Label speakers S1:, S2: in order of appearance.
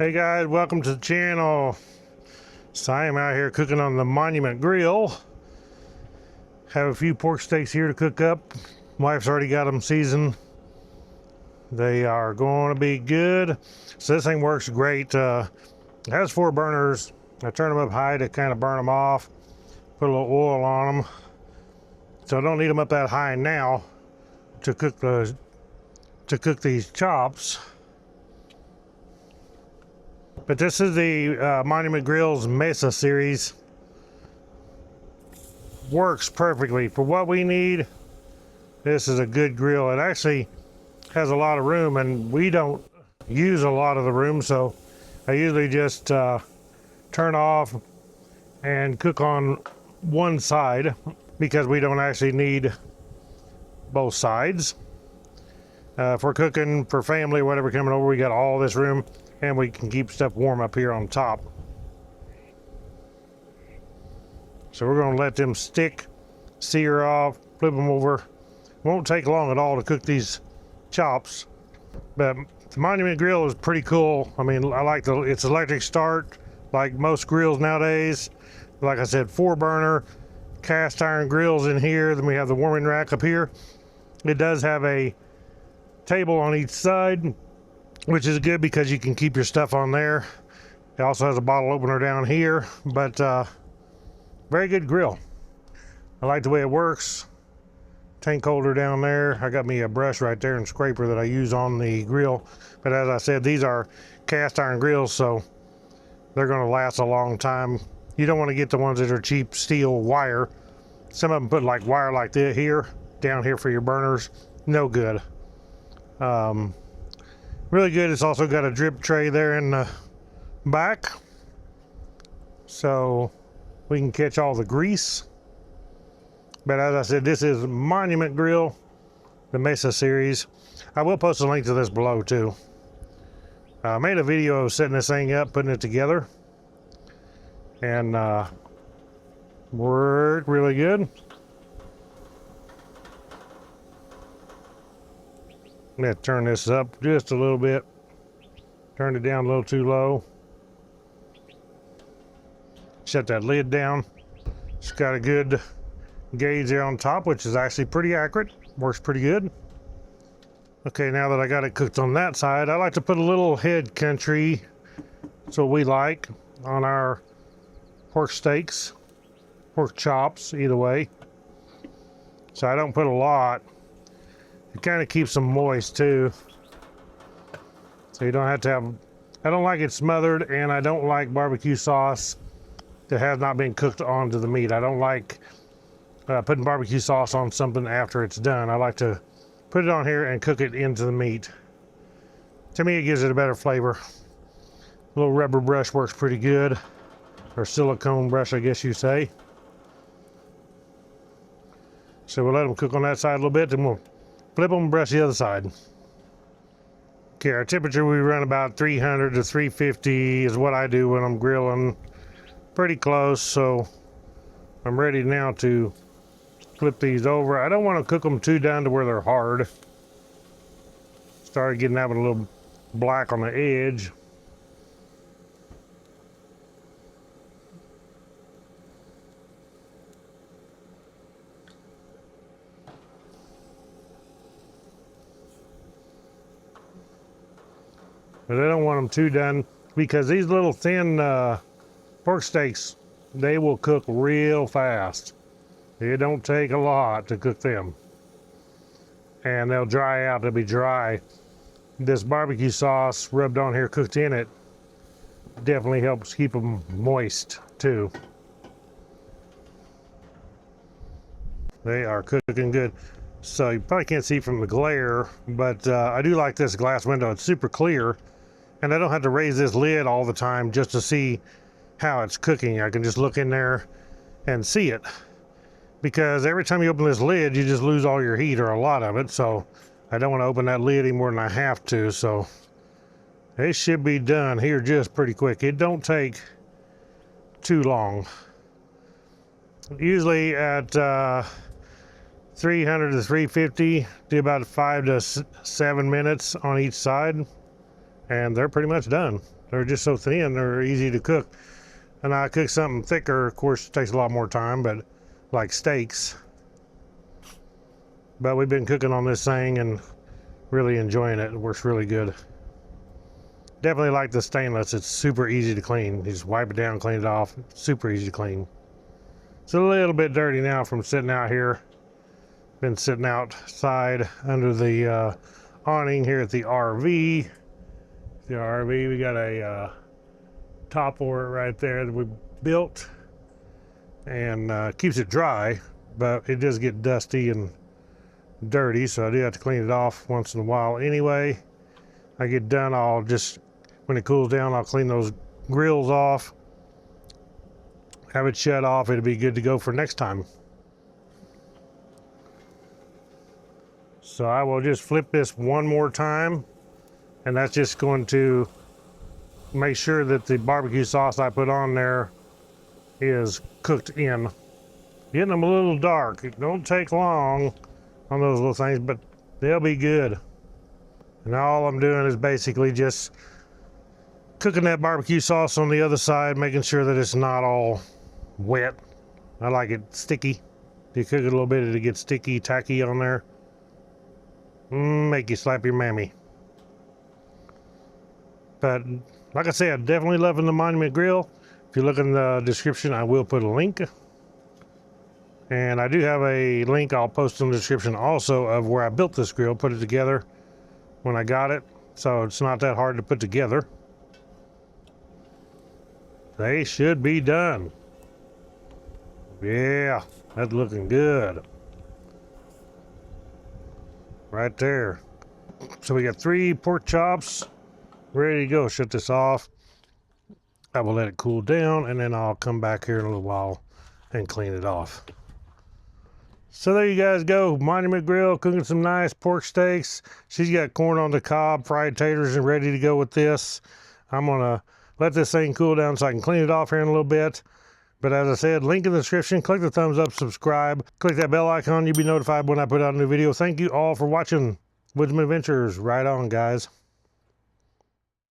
S1: Hey guys, welcome to the channel. So I am out here cooking on the Monument Grill. Have a few pork steaks here to cook up. Wife's already got them seasoned. They are going to be good. So this thing works great. It has 4 burners. I turn them up high to kind of burn them off. Put a little oil on them. So I don't need them up that high now to cook these chops. But this is the Monument Grill's Mesa series. Works perfectly for what we need. This is a good grill. It actually has a lot of room, and we don't use a lot of the room, so I usually just turn off and cook on one side because we don't actually need both sides. If we're cooking for family or whatever coming over, we got all this room and we can keep stuff warm up here on top. So we're going to let them stick, sear off, flip them over. Won't take long at all to cook these chops, but the Monument Grill is pretty cool. I mean, I like its electric start, like most grills nowadays. Like I said, 4 burner cast iron grills in here. Then we have the warming rack up here. It does have a table on each side, which is good because you can keep your stuff on there. It also has a bottle opener down here, but very good grill. I like the way it works. Tank holder down there. I got me a brush right there and scraper that I use on the grill. But as I said, these are cast iron grills, so they're going to last a long time. You don't want to get the ones that are cheap steel wire. Some of them put like wire like this here, down here for your burners. No good. Really good. It's also got a drip tray there in the back, so we can catch all the grease. But as I said, this is Monument Grill, the Mesa series. I will post a link to this below too. I made a video of setting this thing up, putting it together, and worked really good. I'm going to turn this up just a little bit. Turn it down a little too low. Shut that lid down. It's got a good gauge there on top, which is actually pretty accurate. Works pretty good. Okay, now that I got it cooked on that side, I like to put a little head country. That's what we like on our pork steaks, pork chops, either way. So I don't put a lot. It kind of keeps them moist too. So you don't have to have, I don't like it smothered, and I don't like barbecue sauce that has not been cooked onto the meat. I don't like putting barbecue sauce on something after it's done. I like to put it on here and cook it into the meat. To me, it gives it a better flavor. A little rubber brush works pretty good, or silicone brush, I guess you say. So we'll let them cook on that side a little bit, then we'll flip them and brush the other side. Okay, our temperature, we run about 300 to 350 is what I do when I'm grilling. Pretty close, so I'm ready now to flip these over. I don't want to cook them too down to where they're hard. Started getting out a little black on the edge. But I don't want them too done because these little thin pork steaks, they will cook real fast. It don't take a lot to cook them. And they'll dry out, they'll be dry. This barbecue sauce rubbed on here, cooked in it, definitely helps keep them moist too. They are cooking good. So you probably can't see from the glare, but I do like this glass window. It's super clear. And I don't have to raise this lid all the time just to see how it's cooking. I can just look in there and see it. Because every time you open this lid, you just lose all your heat, or a lot of it. So I don't want to open that lid any more than I have to. So it should be done here just pretty quick. It don't take too long. Usually at 300 to 350, do about 5 to 7 minutes on each side. and they're pretty much done. They're just so thin, they're easy to cook. And I cook something thicker, of course, it takes a lot more time, but like steaks. But we've been cooking on this thing and really enjoying it. It works really good. Definitely like the stainless. It's super easy to clean. You just wipe it down, clean it off. It's super easy to clean. It's a little bit dirty now from sitting out here. Been sitting outside under the awning here at the RV. The RV, we got a top for it right there that we built, and keeps it dry, but it does get dusty and dirty, so I do have to clean it off once in a while anyway. I get done, I'll just, when it cools down, I'll clean those grills off, have it shut off. It'll be good to go for next time. So I will just flip this one more time, and that's just going to make sure that the barbecue sauce I put on there is cooked in. Getting them a little dark. It don't take long on those little things, but they'll be good. And all I'm doing is basically just cooking that barbecue sauce on the other side, making sure that it's not all wet. I like it sticky. If you cook it a little bit, it gets sticky, tacky on there. Make you slap your mammy. But like I said, definitely loving the Monument Grill. If you look in the description, I will put a link. And I do have a link I'll post in the description also of where I built this grill, put it together when I got it. So it's not that hard to put together. They should be done. Yeah, that's looking good. Right there. So we got 3 pork chops ready to go. Shut this off. I will let it cool down, and then I'll come back here in a little while and clean it off. So there you guys go. Monument Grill cooking some nice pork steaks. She's got corn on the cob, fried taters, and ready to go with this. I'm gonna let this thing cool down so I can clean it off here in a little bit. But as I said, link in the description. Click the thumbs up, subscribe, click that bell icon. You'll be notified when I put out a new video. Thank you all for watching Woodsman Adventures. Right on, guys.